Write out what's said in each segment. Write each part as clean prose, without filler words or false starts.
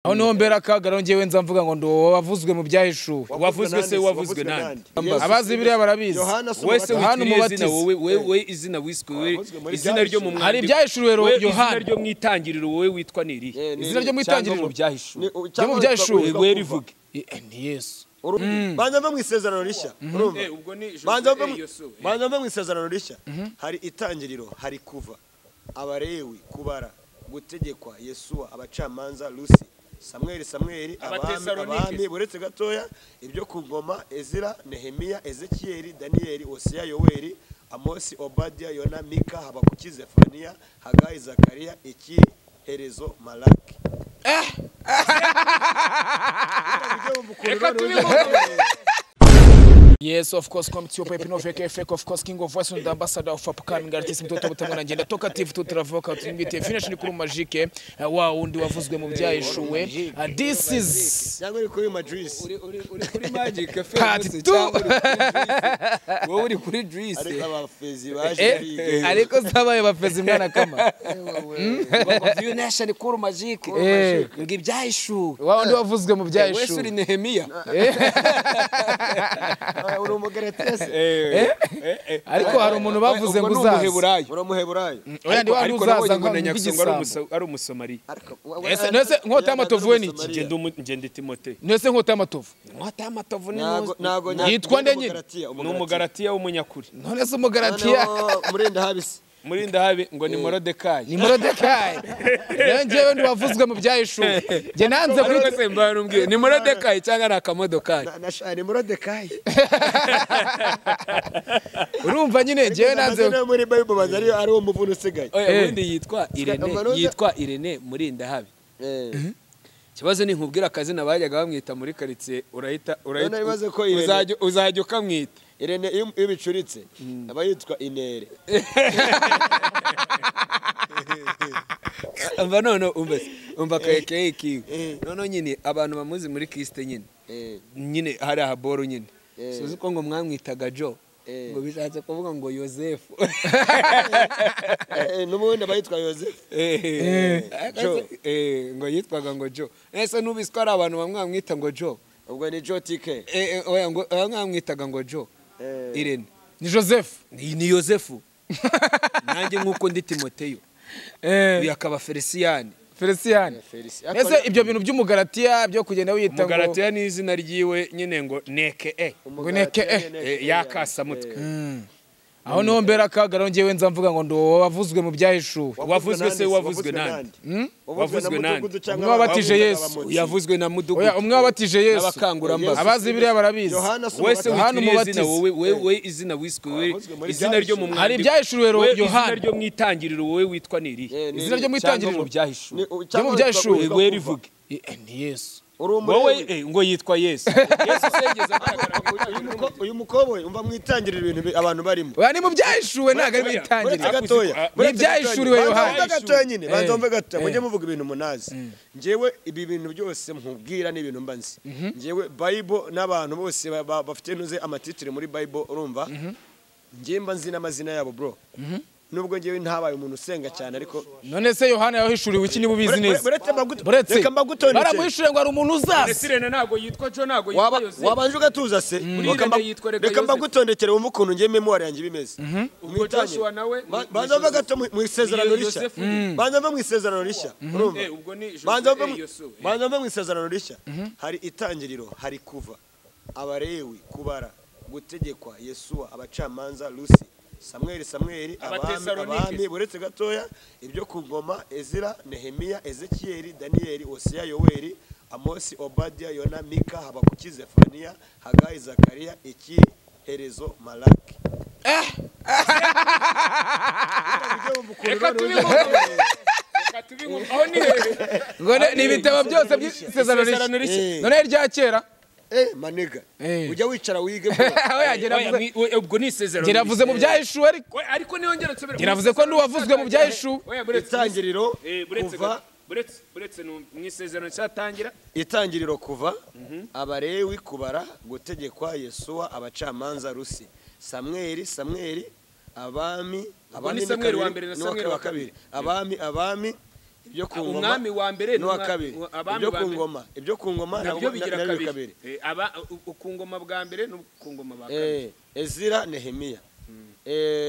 aho niho mbera akagaro ngewe nza mvuga ngo ndo wavuzwe mu byahishuwe wavuzwe se wavuzwe nande abazi biriya barabizi wese Yohana umubatiza wowe izina wiswe izina ryo mu hari ibyahishuwe Yohana izina ryo mwitangiriro wowe witwa niri izina ryo mwitangiriro mu byahishuwe cyo mu byahishuwe we rivuge ni Yesu banza mva mu isezerano rishya urumva banza mva mu isezerano rishya hari itangiriro hari kuva abarewi kubara gutegekwa Yesuwa abacamanza Lusi Samweli abami buretse gatoya ibyo ku ngoma Ezira Nehemiya Ezekiyeli Daniyeli Osiya Yoweli Amosi Obadia Yona Mika Habakuki Zefaniya Hagayi Zakariya iki Herezo Malaki Yes, of course, come to your paper, no fake, of course, king of voice and the ambassador of upcoming artist mtoto butamwana ngenda talkative to travel tumbite finish ni kuri magique wa undi wavuzwe mu byahishuwe this is cyangwa uri kuri Madris uri kuri magic cafe wowe uri kuri Dris ariko abafezi baje ariko zabaye bafezi mwana kama view nation kuri magic ngo ibyahishuwe wa undi wavuzwe mu byahishuwe wese uri Nehemiya uri umugaratesi ariko hari umuntu bavuze ngo uzaza uri umuheburayo oya ndi wandi uzaza ngo ari umusomali nese nkota amatovu we niki ngende Timote nese nkota amatovu nago yitwa nde nyine ni umugaratiya w'umunyakuri none se umugaratiya murenda habisi murinda habi ngo ni Morodekayi ngewe ndi wavuzwe mu byahishuwe nge nanze kuri sembarumbwiye ni Morodekayi cyangwa ari akamodokayi ni Morodekayi urumva nyine ngewe nanze muri Bible bazari ari uwo muvunu usigaye ubundi yitwa Irene murinda habi kibazo ni nkubwira akazina bajyaga bamwita muri quartier urahita uzajya ukamwita Irene iyo bicuritse aba yitwa Inere umva none umva kayeke kiwe none nyine abantu bamuzi muri Kristo nyine hari ahaboro nyine suzi ko ngo mwamwitaga Jo ngo bishatse kuvuga ngo Joseph n'ubundi abayitwa Joseph ngo yitwaga ngo Jo ese nubiswa ari abantu bamwamwita ngo Jo ubwo ni Jo TK oya ngo mwamwitaga ngo Jo Irene ni Joseph ni Yosefu nanjye nkuko ndi Timoteyo yakaba Felicien ese ibyo bintu by'umugaratiya byo kugenda wita ngo umugaratiya ni izina ryiwe nyine ngo neke ngo neke yakasa mutwe aho niho mbera akagaro ngewe nza mvuga ngo ndo wavuzwe mu byahishuwe wavuzwe se wavuzwe nande wavuzwe nande umwe wabatije Yesu yavuzwe na mudugudu oya umwe wabatije Yesu abakangurambaga abazi biriya barabizi wese Yohana umubatiza wowe izina wiswe izina ryo mu mwandiko hari ibyahishuwe Yohana izina ryo mwitangiriro wowe witwa niri izina ryo mwitangiriro mu byahishuwe cyo mu byahishuwe we rivuge ni Yesu wowe ngo yitwa Yesu sengeza uyu mukoboyi umva mwitangirira ibintu abantu barimo oya ni mu byahishuwe ntago ari mwitangirira gatoya ni ibyahishuriwe Yohana gatoya nyine banza mve gatoya mujye muvuga ibintu munazi ngewe ibi bintu byose nkubwira ni ibintu mba nzi ngewe Bible n'abantu bose bafite nuze amatitire muri Bible urumva ngewe mba nzi n'amazina yabo bro nubwo ngewe ntabaye umuntu usenga cyane ariko none se Yohana yahishuriwe iki niba ubizi neza reka mbagutondeke baramuhishuriye ngo ari umuntu uzaza Sirene ntago yitwa Jo ntago yitwa Yosefu wabanje ugatuza se reka mbagutondekere mu mukuntu ngiye memoire yanjye bimeze ubwo Joshua nawe banza mva gato mu isezerano rishya banza mva mu isezerano rishya urumva banza mva mu isezerano rishya hari itangiriro hari kuva abarewi kubara gutegekwa Yesuwa abacamanza Lusi Samweli abami buretse gatoya ibyo ku ngoma Ezira Nehemiya Ezekiyeli Daniyeli Osiya Yoweli Amosi Obadia Yona Mika Habakuki Zefaniya Hagayi Zakariya iki Herezo Malaki ngo ni ibitabo byose by'isezerano rishya none rya kera maniga ujya wicara wige ubwo ni isezerano giravuze mu byahishuwe ariko niyo ngero nsubira giravuze ko nduwavuzwe mu byahishuwe itangiriro kuva buretse mu isezerano cyatangira itangiriro kuva abarewi kubara gutegekwa Yesuwa abacamanza Lusi Samweli abami Samweli wa mbere na Samweli wa kabiri abami ibyo ku ngoma umwami wa mbere n'uwa kabiri ibyo ku ngoma nabyo bigira kabiri aba ku ngoma bwa mbere no ku ngoma ba kabiri Ezira Nehemiya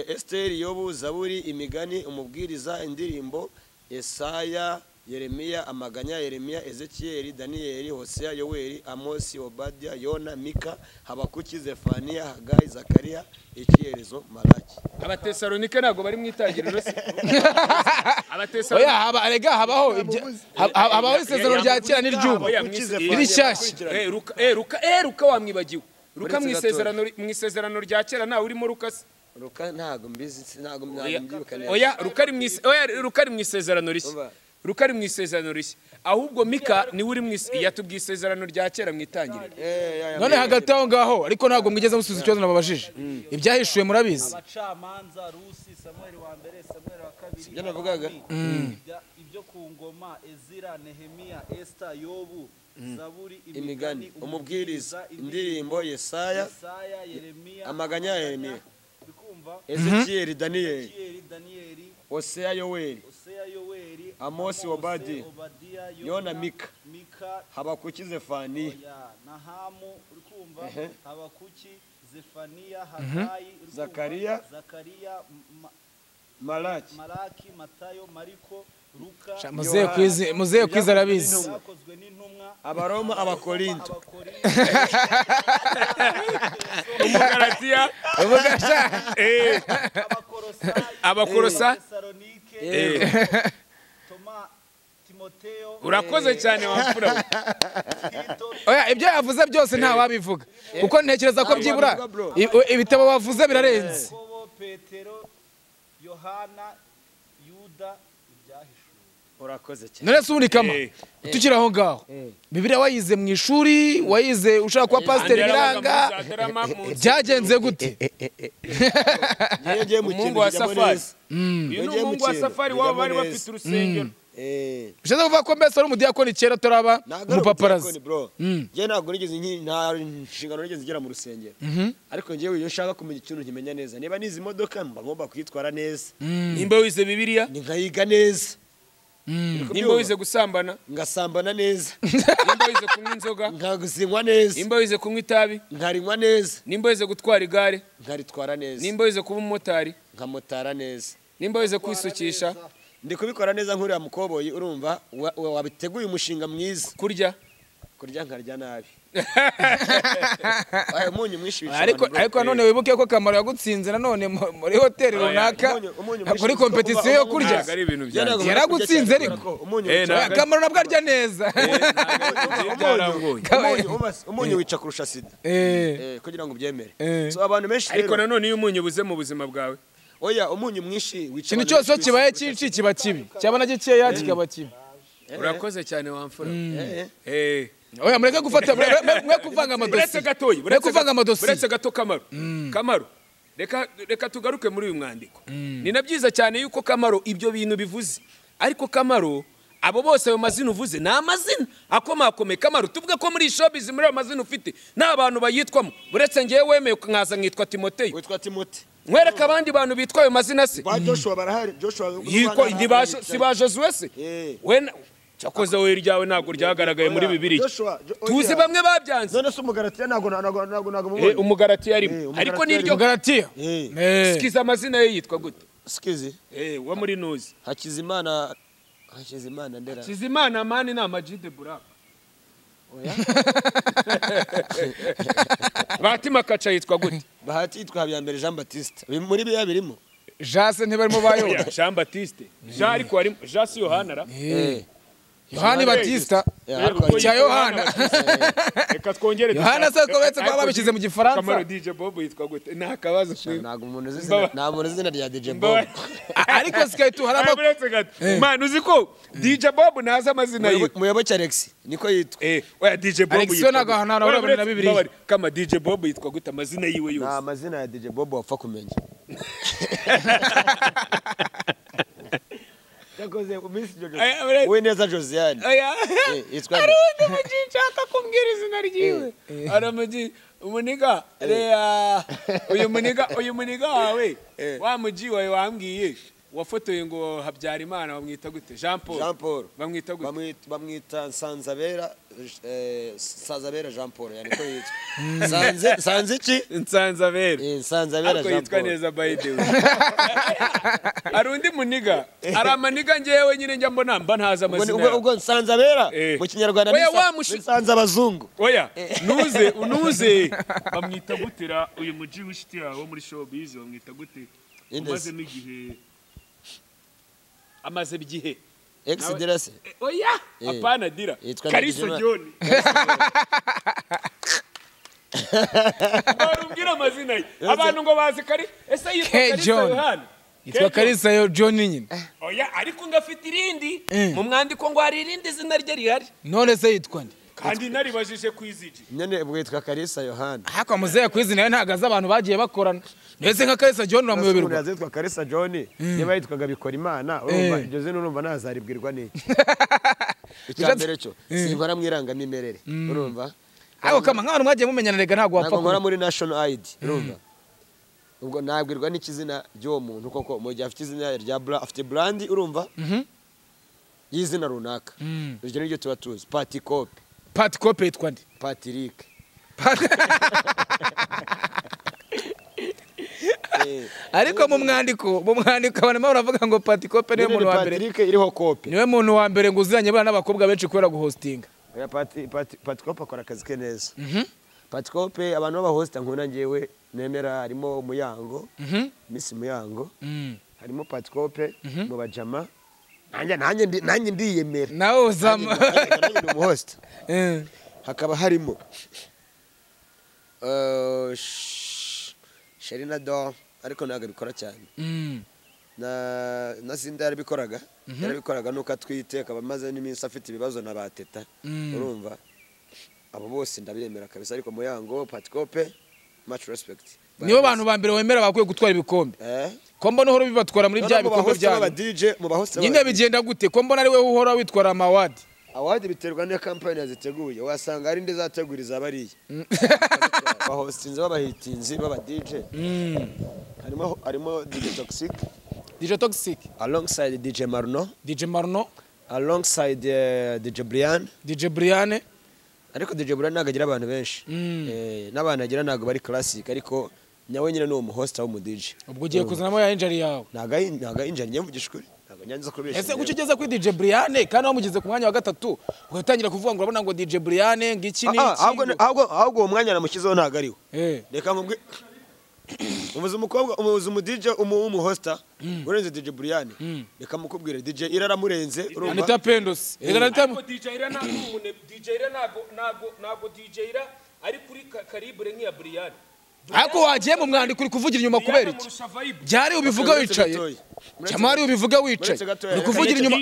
Esteri Yobu Zaburi Imigani Umubwiriza Indirimbo Yesaya Yeremiya Amaganya Yeremiya Ezekiyeli Daniyeli Hosea Yoweli Amosi Obadiya Yona Mika Habakuki Zefaniya Hagayi Zakariya Ikiyerezo Malaki Abatesalonike ntago bari mu itangiriro se Oya habaho isezerano rya kera n'iry'ubu irishyashya Ruka wamwibagiwe Ruka mu isezerano rya kera ntawe urimo Rukase Ruka ntago mbizi ntago mbyibuka neza oya Ruka ari mu isezerano rishya Ruka ari mu isezerano rishya ahubwo Mika ni uri mu yatubwiye isezerano rya kera mu itangiriro none hagati aho ngaho ariko ntago mwigeze musubiza ikibazo nababajije ibyahishuye murabizi abacamanza Rusi Samuel wa mbere Samuel wa kabiri ibyo navugaga ibyo ku ngoma Ezira Nehemiya Esther Yobu Zaburi Imigani Umubwiriza Indirimbo Yesaya Yeremiya Amaganya Yeremiya bikumva Ezekiyeli Daniyeli Hosea Yoweli Amosi Obadiya Yona Mika Habakuki Zefaniya Nahamu urikumva Habakuki Zefaniya Hagayi Zakariya Malaki Matayo Mariko Luka muzehe kwiza arabizi yakozwe n'intumwa Abaroma Abakorinto Umugalatiya Abakorosa urakoze cyane wamfura oya ibyo yavuze byose nta wabivuga kuko ntekereza ko byibura ibitabo bavuze birarenze Petero Yohana Yuda urakoze cyane none se ubunikama tukiri aho ngaho Bibiliya wayize mu ishuri wayize ushaka kuba pasiteri biranga byagenze gute umuhungu wa Safari uyu ni umuhungu wa Safari wabo bari bafite urusengero bishatse kuvuga ko mbese ari umudiyakoni kera turaba umupaparazi njye ntabwo nigeze nta nshingano nigeze ngera mu rusengero ariko njyewe iyo nshaka kumenya ikintu nkimenya neza niba nizi imodoka mba ngomba kwitwara neza nimba wize Bibiliya nkayiga neza nimba wize gusambana ngasambana neza nimba wize kunywa inzoga nkagusinywa neza nimba wize kunywa itabi nkarinywa neza nimba wize gutwara igare nkaritwara neza nimba wize kuba umumotari nkamotara neza nimba wize kwisukisha ndi kubikora neza nk'uriya mukoboyi urumva wabiteguye umushinga mwiza kurya nkarya nabi umunyu mwinshi ariko none wibuke ko Kamaro yagutsinze nanone muri hoteli runaka kuri kompetisiyo yo kurya yaragutsinze ariko Kamaro nabwo arya neza umunyu wica kurusha sida kugira ngo ubyemere abantu benshi ariko nanone iyo umunyu ubuze mu buzima bwawe oya umunyu mwinshi wica ikintu cyose kibaye cyinshi kiba kibi cyaba na gikeya kikaba kibi urakoze cyane wamfura oya mureke gufata mwe kuvanga amadosi buretse gato Kamaro reka tugaruke muri uyu mwandiko ni na byiza cyane yuko Kamaro ibyo bintu bivuze ariko Kamaro abo bose ayo mazina uvuze ni amazina akomakomeye Kamaro tuvuge ko muri showbiz muri ayo mazina ufite nta bantu bayitwamo buretse ngewe wemeye nkaza nkitwa Timoteyo witwa Timote mwereka abandi bantu bitwa ayo mazina se ba Joshua barahari Joshua si ba Josué se cyakoze wowe ryawe ntabwo ryagaragaye muri Bibiliya tuzi bamwe babyanze none se umugalatiya ntabwo umugalatiya arimo ariko n'iryo Galatiya sikiza amazina ye yitwa gute sikizi wa muri Nuzi Hakizimana ndera Hakizimana mani na Majide Buraka Bahati Makaca yitwa gute Bahati yitwa Habiyambere Jean Baptiste muri biya birimo Jase ntibarimo bayo Jean Baptiste Jean ariko harimo Jase Yohana ra Yohani Batista cya Yohana reka twongere Yohana se ko betse baba bishyize mu gifaransa Kamaro DJ Bob yitwa gute nta kabazo ntago umuntu izina rya DJ Bob ariko sikaye tu harama man uzi ko DJ Bob naza amazina yiwe Muyoboke Alex niko yitwa oya DJ Bob Alex yo naga hana urabona na Bibiliya kama DJ Bob yitwa gute amazina yiwe yose nta mazina ya DJ Bob wapfa kumenya yakoze Miss Jojo we neza Josiane yitwa arundi mujinshaka kumbwira izina ryiwe aramaji umuniga uyu muniga wawe wa muji wawe wambwiye wafotoye ngo Habyarimana bamwita gute? Jean Paul bamwita gute? bamwita Nsanzabera Jean Paul yani ko yitwa Sanze iki? Nsanzabera Jean Paul yitwa neza by the way. Arundi muniga aramaniga ngewe nyine njya mbona mba ntaza amazina ubwo Nsanzabera mu kinyarwanda ni Nsanza abazungu. Oya unuze bamwita gutera uyu muji w'ishiti yawo muri showbiz bamwita gute? Amaze bigihe ex-dirase oya apana dira Kalisa John barumbwira amazina ye abantu ngo bazi kari ese yitwa Kalisa Yohana yitwa Kalisa John nyine oya ariko ngafite irindi mu mwandiko ngo hari irindi zina rye rihari none se yitwa nde kandi naribajije kwiziji nyene bwitwa Kalisa Yohana hako muzeya kwizina ntagaza abantu bagiye bakorana ndetse nka Kalisa John uramuyoberwa yazitwa Kalisa John niba yitwaga bikora Imana urumva ibyo zino urumva nazaribwirwa n'iki icyambere cyo sinkora mwirangamimerere urumva ako kama nk'abantu mwagiye mumenyana rega ntago wapfa nkora muri National ID urumva ubwo nabwirwa n'ikizina ryo muntu koko mu gihe afite izina rya afite brand urumva y'izina runaka iryo niryo tuba tuzi Party Copy yitwa ndi Patrick ariko mu mwandiko abantu baravuga ngo Party Copy niwe muntu wa mbere Patrick iriho copy niwe muntu wa mbere ngo uziranye bana n'abakobwa benshi kubera guhostinga oya Party Copy akora akazi ke neza Party Copy abantu b'abahosta nkuna ngewe nemera harimo Muyango Miss Muyango harimo Party Copy mu bajama nanjye ndiyemera nawe uzama nanjye ni umuhosta hakaba harimo Sherina Do ariko ntago bikora cyane na Zinda yarabikoraga nuko atwite akaba amaze n'iminsi afite ibibazo na bateta urumva abo bose ndabiremera kabisa ariko Muyango Party Copy much respect nibo bantu ba mbere wemera bakwiye gutwara ibikombe ko mbona uhora bibatwara muri bya bikombe bya nyine bigenda gute ko mbona ari we uhora witwara amawadi awadi biterwa na campaign yaziteguye wasanga ari nde zateguriza abariye bahostinze babahitinzi baba DJ harimo DJ Toxic alongside DJ Marno alongside DJ Brian ariko DJ Brian nagagira abantu benshi n'abana agira nago bari classic ariko nyawe nyine no umuhosta wo mu DJ ubwo ugiye kuzanamo ya injury yawe naga injury nyemvugishwe nyanza kubesha ese kuki ugeze kuri DJ Brian kandi wamugeze ku mwanya wa gatatu ugatangira kuvuga ngo urabona ngo DJ Brian ngiki ni ahubwo uwo mwanya namukizeho ntago ariwe reka ngubwe umuzi umu DJ umuhosta urenze DJ Brian reka mukubwire DJ iraramurenze urumva Anita Pendos DJ ira nago DJ ira ari kuri calibre nk'iya Brian ariko wagiye mu mwandiko uri kuvugira inyuma kubera iki byari ubivuga wicaye cyamari ubivuga wicaye uri kuvugira inyuma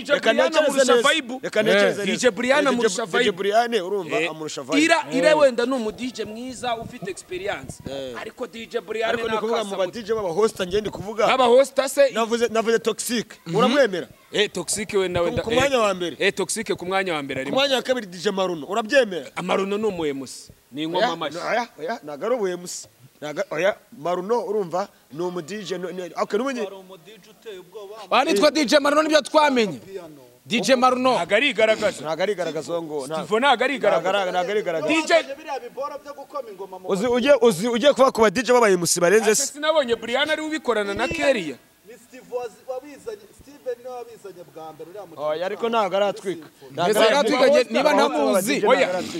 reka ntekereze DJ Brian amurusha vibe Brian urumva amurusha vibe ira wenda ni umu DJ mwiza ufite experience ariko DJ Brian ariko nikuvuga mu ba DJ baba hosta ngende kuvuga aba hosta se navuze Toxic uramwemera Toxic wenda ku mwanya wa mbere Toxic ku mwanya wa mbere ari ku mwanya wa kabiri DJ Maruno urabyemera Maruno ni umuemusi ni ingoma amashi oya nagarobuye musi oya Maruno urumva ni umu DJ okay numenye nitwa DJ Maruno nibyo twamenye DJ Maruno ntago arigaragaza ngo ntago arigaragaza DJ ugiye kuba ku ba DJ babaye musi barenze se sinabonye Brian ari ubikorana na Keria Steven no wabizanye bwa mbere uriya mu oya ariko ntago aratwika niba ntamuzi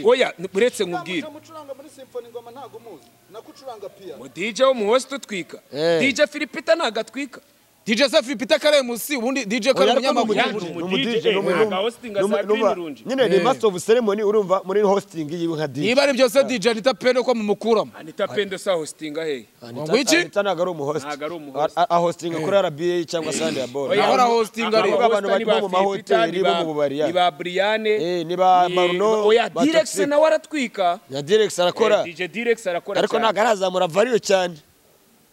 oya buretse nkubwire mucuranga muri symphony ngoma ntago muzi nakucuranga piano DJ wo mu host utwika DJ Philipita ntago atwika DJ Philipita kare musi ubundi DJ kare munyamakuru nyine ni master of ceremony urumva muri hosting yiwe nka DJ niba ari byose DJ Anita Pendo ko mumukuramo Anita Pendo sa hosting he ngwiki ntago ari umuhost a hosting kuri RBA cyangwa Sunday Ball ahora hosting ari abantu bari mu mahoteli bo mu bubari ni ba Brian ni ba Maruno oya Direx na waratwika ya Direx arakora DJ Direx arakora ariko ntago arazamura value cyane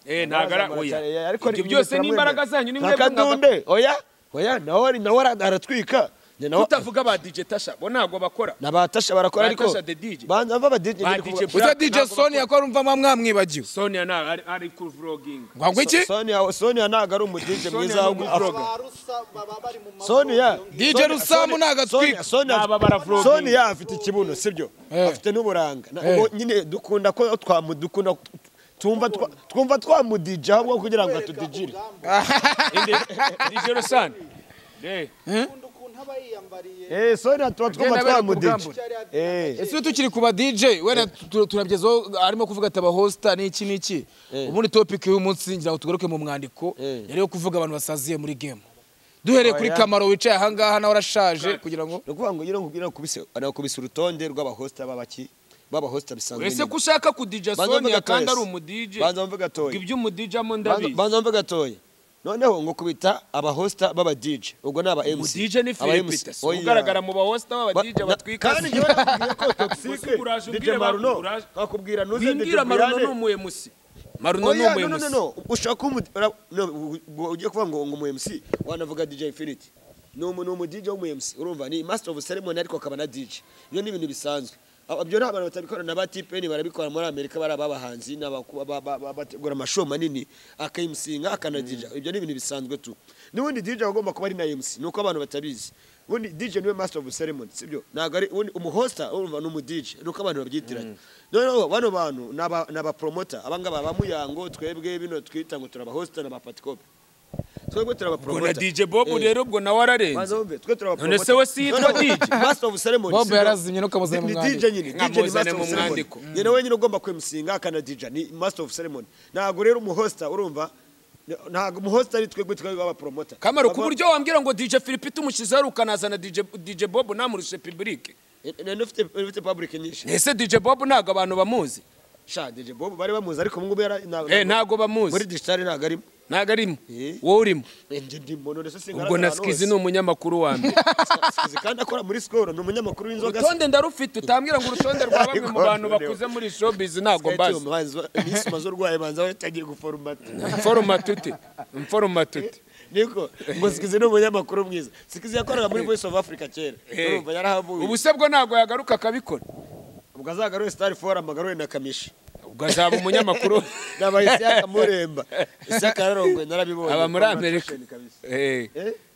ntagara oya ibyo byose ni imbaraga zanyu ni mwebwe oya nawe aratwika tutavuga ba DJ Tasha bo ntago bakora nabatasha barakora ariko banza mva ba DJ uza DJ Sonia ko urumva mwamwibagiwe Sonia ari ku vlogging ngwango iki Sonia ntago ari umu DJ mwiza wo vlogger Sonia DJ Rusamu nagatwika Sonia afite ikibuno sibyo afite n'uburanga nyine dukunda ko twamudukunda twumva twamudije ahubwo kugira ngo atudijire DJ Rusan Sonia twumva twamudije ese tukiri kuba DJ wena turabyezo arimo kuvuga ati abahosta n'iki ubundi topic y'umunsi ngira ngo tugaruke mu mwandiko yari yo kuvuga abantu basaziye muri game duhereye kuri Kamaro wicaye aha ngaha nawe arashaje kugira ngo kuvuga ngo ngira kubise urutonde rw'abahosta b'abahosta bisanzwe ese kushaka ku DJ Sonia kandi ari umu DJ banza mvuga toya ibyo umu DJ mo ndabizi banza mvuga toya noneho ngo kubita abahosta baba DJ ubwo naba MC DJ ni Philipita ugaragara mu bahosta baba DJ batwika kandi ngiye ko toxique DJ Maruno akubwira nuze DJ Maruno n'umuye musi Maruno n'umuye musi no ushaka ugiye kuvuga ngo mu MC wanavuga DJ Infinity no DJ wo mu MC urumva ni master of ceremony ariko akaba na DJ iyo ni ibintu bisanzwe abyo nta bantu batabikora na batipeni barabikora muri Amerika barababahanzi n'abategura amashow manini akayimsinga akanadija ibyo ni ibintu bisanzwe tu n'ubundi DJ agomba kuba ari na MC nuko abantu batabizi ubundi DJ niwe master of ceremony sibyo nago ari umuhosta urumva n'umu DJ nuko abantu babyitiranye no bano bantu naba promoter abangaba bamuyango twebwe bino twita ngo turabahosta na bapatikope twebwe turabapromoter na DJ Bob rero ubwo nawe ararenze twe turabapromoter none se we sitwa DJ master of ceremony Bob yarazimye no kamuzana mu mwandiko DJ nyine DJ ni master of ceremony nyine wenyine ugomba kwemsinga akana DJ ni master of ceremony nago rero umuhosta urumva ntago umuhosta ari twebwe abapromoter Kamaro ku buryo wambwira ngo DJ Philipita umushize rukanazana DJ Bob namurushe public ufite public nyinshi ese DJ Bob ntago abantu bamuzi sha DJ Bob bari bamuzi ariko mungu ntago bamuzi muri digital ntago arimo ntago arimo wowe urimo ubwo na Skizi ni umunyamakuru wa mbere Skizi kandi akora muri Skol ni umunyamakuru w'inzoga urutonde ndarufite utambwira ngo urutonde rwa bamwe mu bantu bakuze muri showbiz ntago mbazi nisima rwaye banza watagiye guformatute niko ngo Skizi ni umunyamakuru mwiza Skizi yakoraga muri Voice of Africa kera urumva yarahavuye ubu se bwo ntago yagaruka akabikora ubwo azagaruye Star Forum agaruye na Kamishi ugazaba umunyamakuru n'abahisi yakamuremba isaka rarongwe narabibonye aba muri Amerika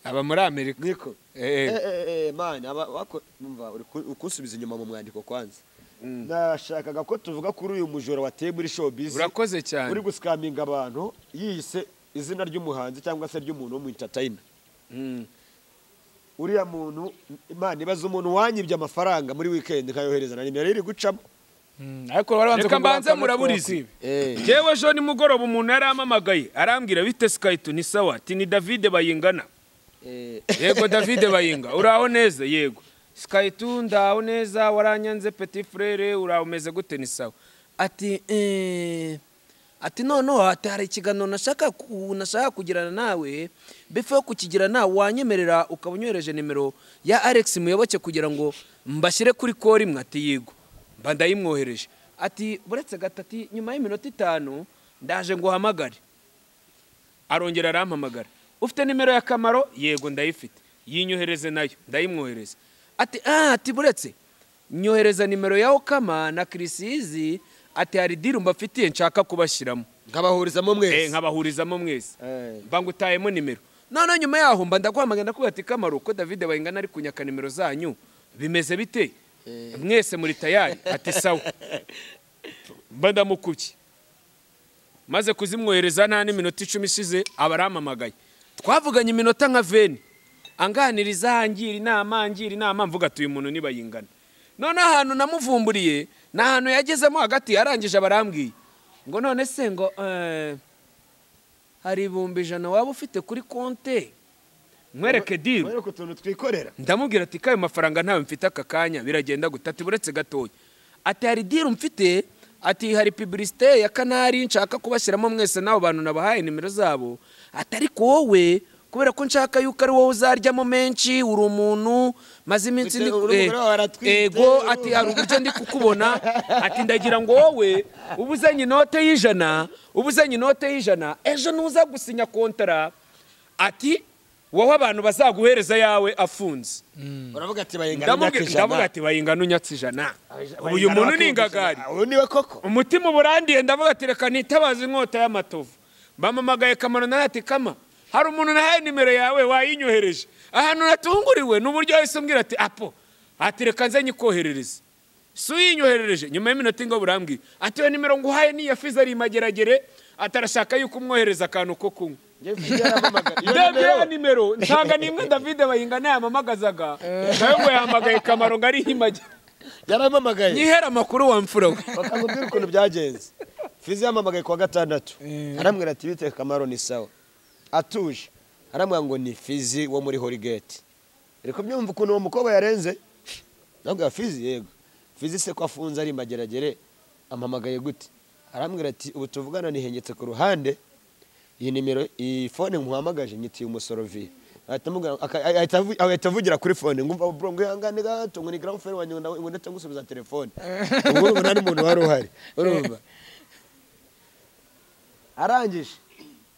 aba muri Amerika niko man numva ukusubiza inyuma mu mwandiko kwanza nashakaga ko tuvuga kuri uyu mujoro wateye muri showbiz urakoze cyane uri guskaminga abantu yise izina ry'umuhanzi cyangwa se ry'umuntu wo mu entertainer uriya muntu imana ibaza umuntu wanyibye amafaranga muri weekend kayohereza na nimero iri gucamo ariko barabanze mbanze muraburizi jewe jo ni mugoroba umuntu yaramamagaye arambwira bite Skyto ni sawa ati ni David Bayingana yego David Bayinga uraho neza yego Skyto ndaho neza waranyanze petit frere uraho meze gute ni sawa ati no hari ikiganiro nashaka kugirana nawe befe yo kukigirana wanyemerera ukabunyohereje nimero ya Alex Muyoboke kugira ngo mbashyire kuri call imwe ati yego mba ndayimwohereje ati buretse gatati nyuma y'iminota 5 ndaje ngo hamagare arongera arampamagara ufite nimero ya Kamaro yego ndayifite yinyohereze nayo ndayimwohereza ati buretse nyohereza nimero ya Okama na Krisizi ati hari deal mbafitiye nshaka kubashyiramo nkabahurizamo mwese mbangu utayemo nimero none nyuma yaho mba ndakwamagana ko ati Kamaro ko David Bayingana ari kunyaka nimero zanyu bimeze bite mwese muri tayari ati sawa mba ndamukubye maze kuzimwohereza nta n'iminota 10 ishize abaramamagaye twavuganye iminota nka 20 anganiriza ngira inama mvuga ati uyu muntu ni Bayingana none ahantu namuvumburiye na ahantu yagezemo hagati yarangije abarambwiye ngo none se ngo hari 100 waba ufite kuri konte mwereke deal mwereke utuntu twikorera ndamubwira ati kayo mafaranga ntawe mfite aka kanya biragenda gutati buretse gatoya ati hari deal mfite ati hari publicité ya kanari nshaka kubashyiramo mwese nawo bantu nabahaye nimero zabo atari ko wowe kubera ko nshaka yuko ari wowe uzaryamo menshi uri umuntu maze iminsi ego ati hari uburyo ndi kukubona ati ndagira ngo wowe ubuzanye inote y'ijana ejo nuza gusinya kontara ati wowe abantu bazaguhereza yawe afunze uravuga ati bayingana ndavuga ati bayingana unyatse ijana uyu muntu ni ingagari ubu niwe koko umutima uburandiye ndavuga ati reka nitabaza inkota y'amatovu bamamagaye Kamaro nawe ati Kama hari umuntu nahaye nimero yawe wayinyohereje ahantu natunguriwe n'uburyo yahise umbwira ati apo ati reka nze nyikoherereze si uyinyoherereje nyuma y'iminota ingo burambwiye ati we nimero nguhaye niya Fizi ari imageragere atarashaka yuko umwohereza akantu ko kunywa ndebera nimero nsanga nimwe David bayingana yamamagazaga nayo ngo yahamagaye Kamaro ngo ari himage yaramamagaye nyihera amakuru wa mfura we bakangubwira ukuntu byagenze Fizi yamamagaye kwa gatandatu aramwira ati bite Kamaro ni sawa atuje aramwira ngo ni Fizi wo muri Holigate ariko byumva ukuntu uwo mukobwa yarenze nabwo Fizi yego Fizi se ko afunze ari mageragere amamagaye gute aramwira ati ubu tuvugana nihengetse ku ruhande iyi nimero iyi phone nkuhamagaje nyitiye umusorovi ahita avugira kuri phone ngumva bro ngo yangane gato ngo ni grand frère wanyu ngo ndetse ngusubiza telefone ubwo nari umuntu wari uhari urumva arangije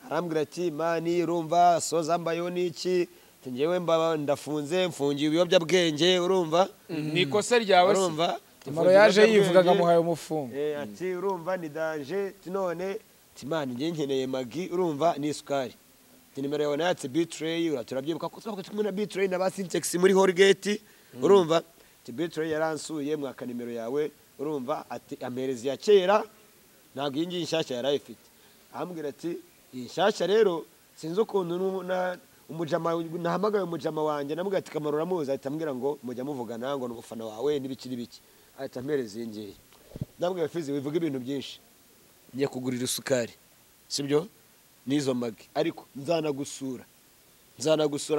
arambwira ati mani urumva soza mbayo niki ngewe ndafunze mfungiye ibiyobyabwenge urumva ni ikosa ryawe urumva Kamaro yaje yivugaga muhaye umufungo ati urumva ni danger none timani ngiye nkeneye magi urumva ni isukari nimero yawe natse Betray turabyibuka ko twavuga tumwe na Betray na basintex muri Holigate urumva ati Betray yaransuye mwaka nimero yawe urumva ati amerezi ya kera ntabwo iyi ngiyi nshyashya yarayifite ambwira ati iyi nshyashya rero sinzi ukuntu umujama nahamagaye umujama wanjye namubwira ati Kamaro uramuzi ahita ambwira ngo mujya muvugana ngo n'umufana wawe n'ibiki ahita amerezi iyi ngiyi ndabwira Fizi wivuga ibintu byinshi ngiye kugurira isukari sibyo nizo magi ariko nzanagusura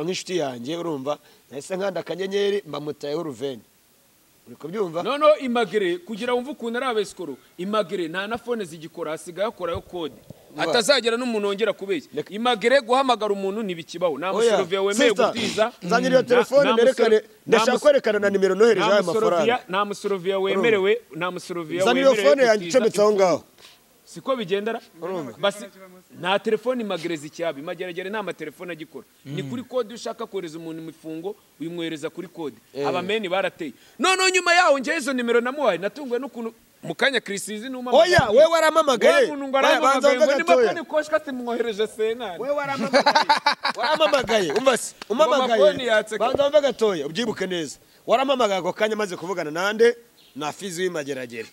nk'inshuti yanjye urumva nahise nkanda akanyenyeri mbamutayeho uruveni uri kubyumva no imagere kugira wumve ukuntu ari abesikoro imagere nta na phone zigikora hasigaye akorayo kode atazagera n'umuntu wongera kubeshya imagere guhamagara umuntu ntibikibaho nta musoroviya wemeye gutiza nzanira telefone nerekane ndashaka kwerekana na nimero nohereje aya mafaranga nta musoroviya wemerewe zanira phone yanjye icometse aho ngaho siko bigendera basi nta telefone imagereza icyaba imageragere nta matelefone agikora ni kuri kode ushaka kohereza umuntu imifungo uyimwohereza kuri kode abameni barateye none nyuma yaho ngewe izo nimero namuhaye natunguwe n'ukuntu mukanya Krisizi n'umama oya we waramamagaye banza ngo ni makoni koshka timwohereje senkana we waramamagaye umvase umamagaye banza mve gatoya ubyibuke neza waramamagaye ako kanya maze kuvugana nande na Fizi w'imageragere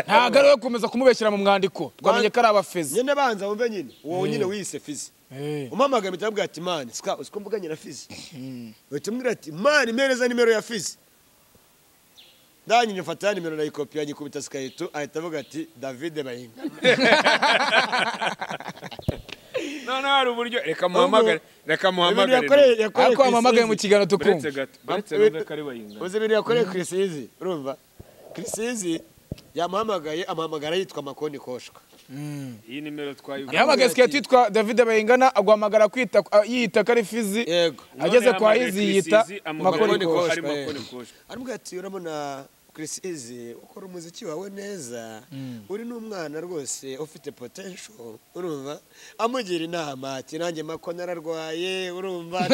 ntago ari we kumeza kumubeshyira mu mwandiko twamenye ko ari abafezi nyine banza wumve nyine uwo nyine wiyise Fizi umamagaye mitabwa ati man siko mvuganye na Fizi utumwira ati man mereza nimero ya Fizi ndanye mfata nimero na ikopi yanyikubita skayetu ahita avuga ati David bayinga no hari uburyo reka muhamagare ariko amamagaye mu kigano tukumva baretse numve kari bayinga uzi ibintu yakoreye Krisizi urumva Krisizi yamuhamagaye amuhamagara yitwa Makoni Koshka iyi nimero twayivuga yahamagaye siketi yitwa David bayingana agwamagara kwita yita kari Fizi ageze kwa Hizi yita Makoni Koshka arambwira ati urabona Krisizi ukora umuziki wawe neza uri n'umwana rwose ufite potential urumva amugira inama ati nanjye Makoni ararwaye urumva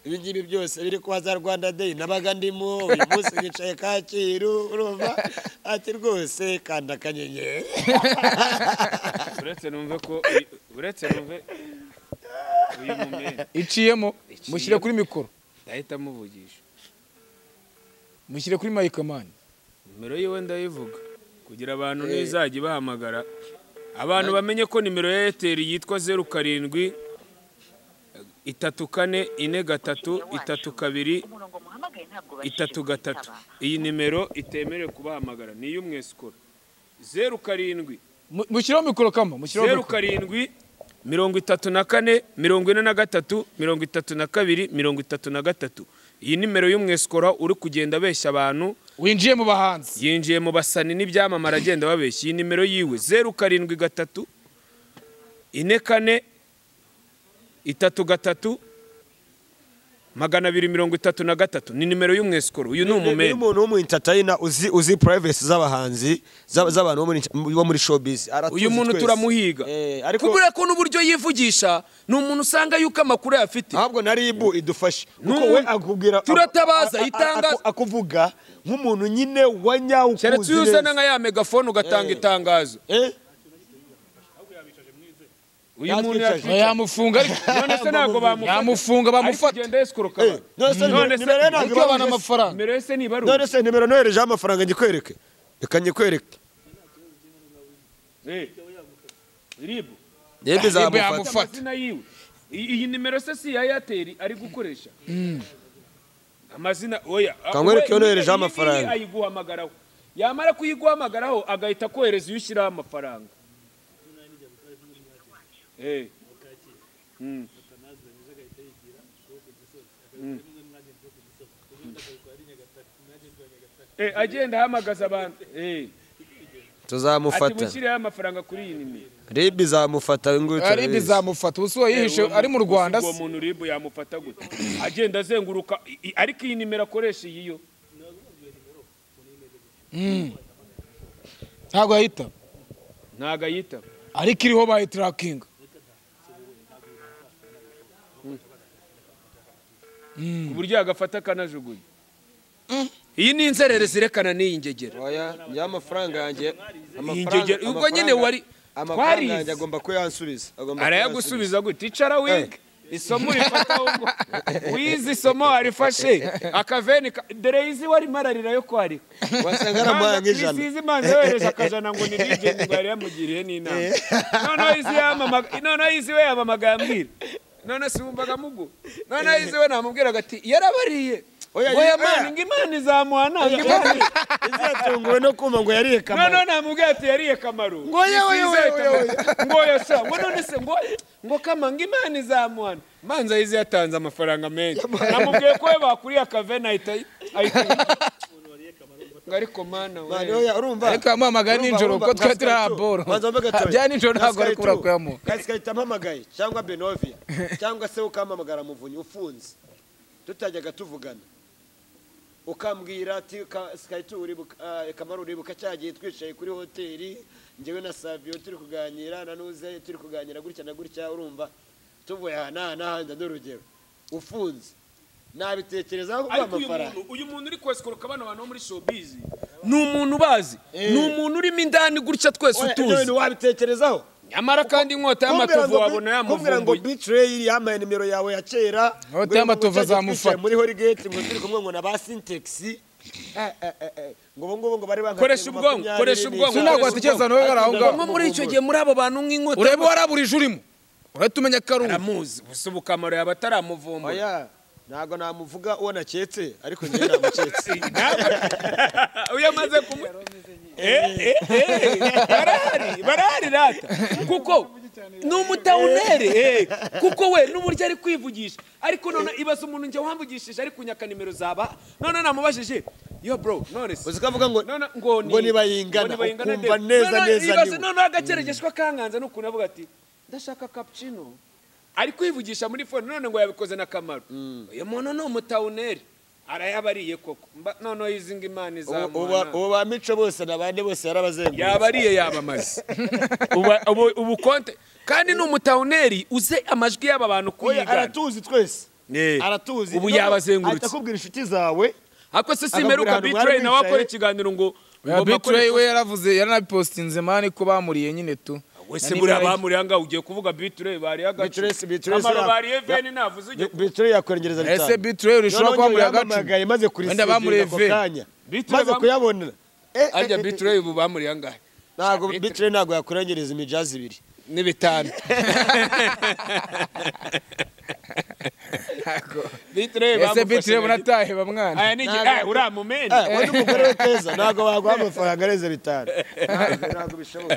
ibingibi byose biri kwa za Rwanda Day nabaga ndimo uyu munsi ngicaye Kacyiru urumva ati rwose kanda kanyenye uretse numve uyu mumene iciyemo mushyire kuri mikoro ndahita muvugisha mushyire kuri mayikamani nimero yiwe ndayivuga kugira abantu nizajye bahamagara abantu bamenye ko nimero ya Airtel yitwa 07 34 43 32 33 iyi nimero itemerewe kubahamagara ni y'umwesikoro 07 mushyiraho mikoro kama mushyiraho 07 34 43 32 33 iyi nimero y'umwesikora uri kugenda abeshya abantu winjiye mu bahanzi yinjiye mu basani n'ibyamamara agenda babeshya iyi nimero yiwe 07 3 4 33 233 ni nimero y'umwesikoro uyu ni umumene umuntu w'umu entertainer uzi privacy z'abahanzi z'abantu bo muri showbiz uyu muntu turamuhiga kuko ko n'uburyo yivugisha ni umuntu usanga yuko amakuru yafite ahubwo nari ibu idufashe kuko we akubwira turatabaza itangazo akuvuga nk'umuntu nyine wanyawukuze keretse uyuzana nka ya megafone ugatanga itangazo uyu muntu yamufunga none se ntago yamufunga bamufata none se ntabwo abana amafaranga nimero se nibaru none se nimero nohereje amafaranga ngikwereke reka ngikwereke ribu zamufata iyi nimero se si ya Airtel ari gukoresha amazina oya kangwereke yohereje amafaranga ayiguhamagaraho yamara kuyiguhamagaraho agahita kohereza uyushyiraho amafaranga agenda ahamagaza abantu tuzamufata ati mushyirireho amafaranga kuri iyi nimero ribi zamufata ribi zamufata ubuso yihishe ari mu Rwanda uwo muntu ribu yamufata gute agenda azenguruka ariko iyi nimero akoresha iyiyo ntago yahita ariko iriho bayi tracking uburyo agafata kanajugunya iyi ni inzerere zirekana n'iyi ngegera oya y'amafaranga yanjye ingegera ubwo nyine wari amafaranga yanjye agomba kuyansubiza arayagusubiza gute icara wige isomo rifata ubwo wize isomo warifashe akaveni dore izi wari mararira yo kwari wasanga aramuhaye nk'ijana isize imanza yohereje akajana ngo ni rigeni ngo yari yamugiriye n'inama noneho izi we yamamaga yambwira none siwumvaga mugo noneho izi we namubwiraga ati yarabariye oya mani ngimana izamuha nanga imana izatunguwe no kumva ngo yariye kamaro none namubwira ati yariye kamaro ngo yasa ngo none se ngo kama ngimana izamuha manza izi yatanze amafaranga menshi namubwiye ko we bakuriye akavena ahita ariko mana oya urumva ariko amamagara nijoro ko twa turaboro bya nijoro ntabwo ari kubura kuyamo kasikahita mpamagaye cyangwa Benovia cyangwa se ukamamagara muvunyi ufunze tutajyaga tuvugana ukambwira ati sikahita kamaro uribuka cyagiye twicaye kuri hoteli njyewe na Savio turi kuganira na Nuze turi kuganira gutya na gutya urumva tuvuye n'ahandi n'urugero ufunze nabitekerezaho kuba amafaranga uyu muntu uri kwesikoruka bano bantu muri showbiz ni umuntu bazi ni umuntu urimo indani gutya twese utuzi wabitekerezaho nyamara kandi inkota y'amatovu wabona yamuvumbuye ngo Betray yamaye nimero yawe ya kera inkota y'amatovu azamufata muri Holigate ngo turi kumwe ngo na ba Syntax ngo bari banka koresha ubwonko sinagwa atekereza nawe baraho ngaho muri icyo gihe muri abo bantu nk'inkota urebe waraburije urimo uratumenya karungu aramuzi usubu kamaro yaba ataramuvumbuye oya ntago namuvuga uwo naketse ariko njye namuketse uyamaze kumwe barahari rata kuko ni umutawunere kuko we n'uburyo ari kwivugisha ariko none ibaza umuntu njye wambugishije ari kunyaka nimero zaba none namubajije yo bro none se uzikavuga ngo nibayingana ukumva neza ibaza none agakeregeshwa kanganza n'ukuntu avuga ati ndashaka cappuccino ari kwivugisha muri phone none ngo yabikoze na Kamaro uyu muntu ni umutawunere arayabariye koko none yizinga imana izamuha ubu ba mico bose nabande bose yarabazengurutse yabariye yabamaze ubu konte kandi ni umutawuneri uze amajwi y'aba bantu kuyigana aratuzi twese aratuzi ubu yabazengurutse atakubwira inshuti zawe ako se simeruka Betray nawe akora ikiganiro ngo Betray we yaravuze yaranapostinze mani ko bamuriye nyine tu wese buriya bamuriye ngaho ugiye kuvuga Betray bari agacu Kamaro bari eveni navuze ugiye Betray yakwerengereza bitanu ese Betray urishobora kwamuriye agacu maze kuri wenda bamuriye kanya maze kuyabona arya Betray ubu bamuriye ngaho ntago Betray ntago yakwerengereza imijazi ibiri n'ibitanu ese Betray bunatahe bamwana aya ni uramumene wari umugore we keza ntago waguha amafaranga areze bitanu ntago bishoboka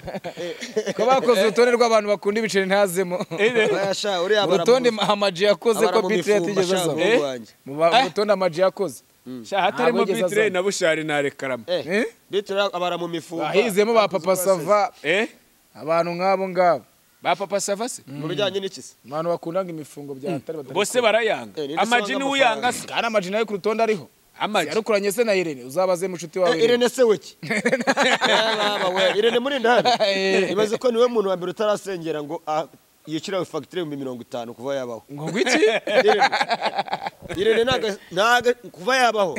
ko bakoze urutonde rw'abantu bakunda ibiceri ntazemo urutonde Amaji yakoze ko Betray yatigeze aza mu rutonde Amaji yakoze hatarimo Betray na Bushari na Rekarama Betray abara mu mifuka ahizemo ba Papa Sava abantu nk'abo ngabo ba papa sava se mu bijyanye n'ikisi abantu bakundanga imifungo bya atari batari bose barayanga amajini uyanga se kandi amajini ari ku rutonde ariho yarukuranye se na Irene uzabaze mushuti wawe Irene se weki Irene muri ndani ibaze ko niwe muntu wa mbere utarasengera ngo yicira facture 50 kuva yabaho ngo gwiki Irene naga kuva yabaho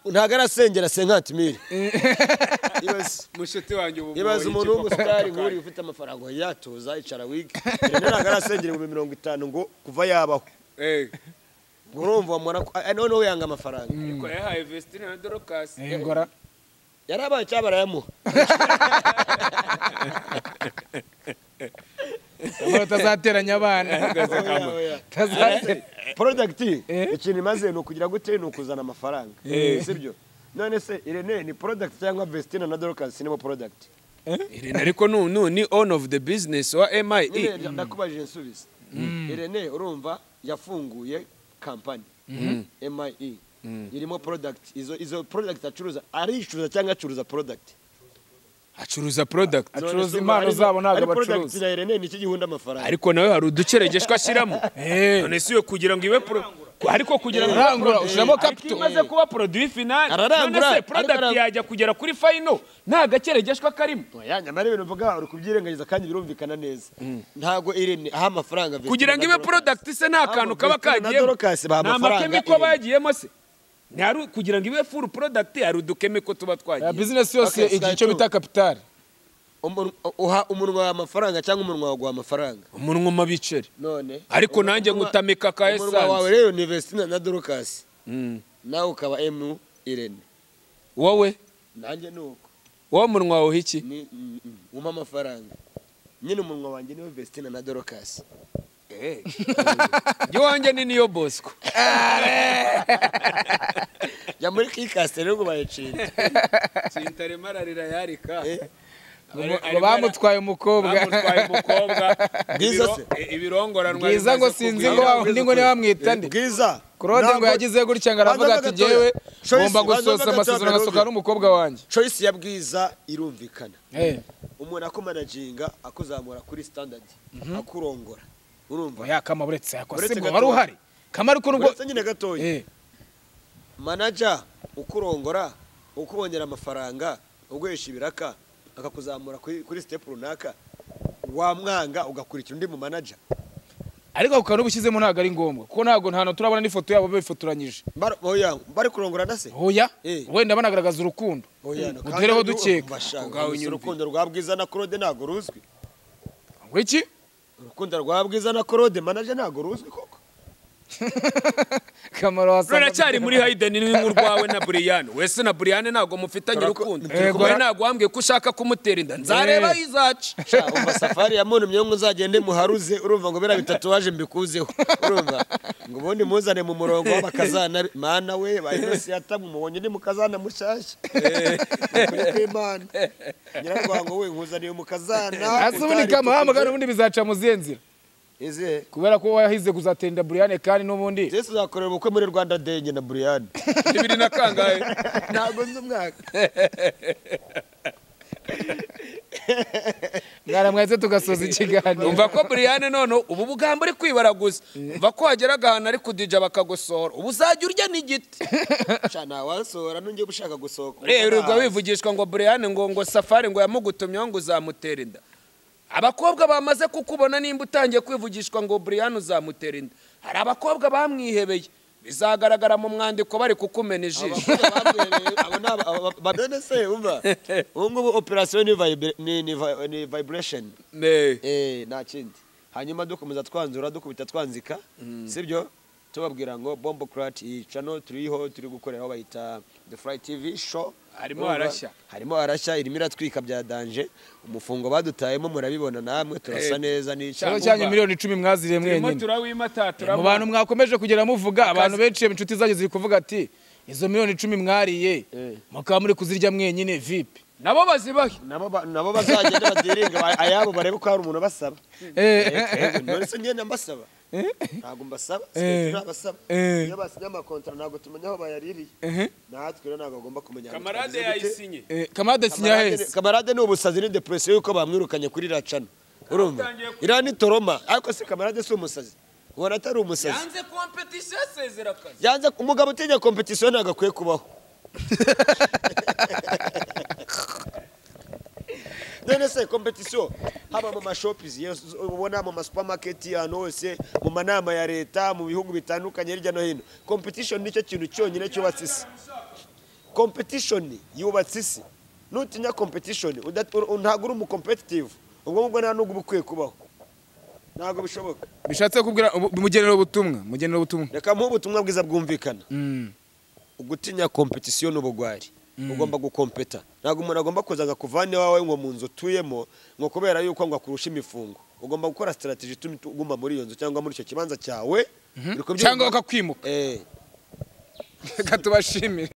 nagara sengera 50,000 mushuti wanjye ubu ibaze umuntu w'umusitari nk'uri ufite amafaranga yatoza icara wig Irene nagara sengera 50 ngo kuva yabaho urumva mwana none we yanga amafaranga ko yahaye Vestine na Dorcas ngora yarabaye cyabara yamuha amara tazateranya abana product ikintu imaze no kugira gute no kuzana amafaranga sibyo none se Irene ni product cyangwa Vestine na Dorcas ni mo product Irene ariko ni on of the business wa MIE ndakubajije nsubize Irene urumva yafunguye company MIE irimo product izo product acuruza aricuruza cyangwa acuruza product acuruza impano zabo ntabwo bacuruza na Irene ni iki gihunda amafaranga ariko nawe hari udukeregeshwa ashiramo none siyo kugira ngo ibe ariko kugira ngo rangura ushiramo capital imaze kuba produit final none se product yajya kugera kuri final nta gakeregeshwa karimo nyamara ibintu mvuga uri kubyirengagiza kandi birumvikana neza ntago Irene aha amafaranga kugira ngo ibe product se nta kantu kaba kagiye nta makemiko bagiyemo se ntaru kugira ngo ibe full product hari udukemiko tuba twagiye business yose igice bita capital uha umunwa w'amafaranga cyangwa umunwa waguha amafaranga umunwa mabiceri none ariko nanjye ngutamika ka essence umunwa wawe rero ni Vestine na Dorcas nawe ukaba Irene wowe nanjye nuko wowe umunwa wawe iki ni umpa amafaranga nyine umunwa wanjye niwe Vestine na Dorcas yo wanjye ni niyo Bosco ya muri kikaste rero ngo bayicinde cintare mararira yarika bamutwaye umukobwa bwiza se ibirongoranwa bwiza ngo sinzi ngo ndi ngo bamwita ndi bwiza Claude ngo yagize gutya ngaravuga ati jewe ngomba gusosa amasezerano ngasoka n'umukobwa wanjye choice ya bwiza irumvikana umuntu akomanaginga akuzamura kuri standard akurongora urumva yakama buretse yakose ngo wari uhari kamari ko nubwo nyine gatoye manager ukurongora ukubongera amafaranga uguhesha ibiraka akakuzamura kuri step runaka wamwanga ugakurikira undi mu manager ariko ukano ubushyizemo ntago ari ngombwa kuko ntago ntano turabona n'ifoto yabo bifotoranyije oya bari kurongora ndase oya wenda banagaragaza urukundo utereho dukeka urukundo rwa Bwiza na Claude ntago ruzwi ngo iki urukundo rwa Bwiza na Claude manager ntago ruzwi koko kamaro wasanga cyari muri Hayden ni mu rwawe na Brian wese na Brian ntago mufitanye urukundo we ntago wambwiye ko ushaka kumutera inda nzareba izaca umva safari ya muntu myongo uzagende muharuze urumva ngo bera bitatu waje mbikuzeho urumva ngo ubundi muzane mu murongo w'abakazana mana we bayose yatamwe mubonye ni mukazana mushashya kuri kw'Imana nyirarwango we nkuzaniye mukazana asubuni kama hamagara ubundi bizaca mu zenzira kubera ko wahize kuzatenda Brian kandi n'ubundi Yesu zakorera ubukwe muri Rwanda Day na Brian 2000 na kangahe ntago nzi umwaka ngara mwese tugasoza ikiganiro umva ko Brian none ubu bugambo uri kwibaraguza umva ko wageraga ahantu ari kudija bakagosora ubu uzajya urya n'igiti cyana wasora nungiye bushaka gusohoka rero ubwo wivugishwa ngo Brian ngo safari ngo yamugutumye ngo uzamutera inda abakobwa bamaze kukubona nimba utangiye kwivugishwa ngo Brian uzamutera inda hari abakobwa bamwihebeye bizagaragara mu mwandiko bari kukumena ijisho none se umva ngubu operation ni vibration nta kindi hanyuma dukomeza twanzura dukubita twanzika sibyo tubabwira ngo Bombo Crat iyi channel turiho turi gukoreraho bayita The Fly TV show harimo arashya irimo iratwika bya danje umufungo badutayemo murabibona namwe turasa neza n'icyo cyanye miliyoni 10 mwazire mwenyine mu bantu mwakomeje kugera muvuga abantu benshi inshuti zaje ziri kuvuga ati izo miliyoni 10 mwariye mukaba muri kuzirya mwenyine VIP nabo bazibahe nabo bazagenda badiringa ayabo barebe ko hari umuntu basaba none se ngende mbasaba ntabwo mbasaba ntabasaba iyo basinye amakontra ntabwo tumenya aho bayaririye natwe rero ntabwo agomba kumenya kamarade yayisinye kamarade sinya hese kamarade ni ubusazi ni depression yuko bamwirukanye kuri racana urumva ira ni toroma ariko se kamarade si umusazi ubona atari umusazi yanze competition asezera akazi yanze umugabo utinya competition ntabwo akwiye kubaho none se competition haba mu mashops ubona mu supermarket ahantu hose mu manama ya leta mu bihugu bitandukanye hirya no hino competition nicyo kintu cyonyine cyubatse isi competition yubatse isi nutinya competition ntabwo uri umu competitive ubwo nta nubwo bukwiye kubaho ntabwo bishoboka bishatse kubwira mugenera ubutumwa reka mu butumwa bwiza bwumvikana ugutinya competition n'ubugwari ugomba gukompeta ntabwo umuntu agomba kuza ngakuvana wawe ngo mu nzu tuyemo ngo kubera yuko ngo akurusha imifungo ugomba gukora strategy ituma uguma muri iyo nzu cyangwa muri icyo kibanza cyawe cyangwa ukakwimuka katubashimire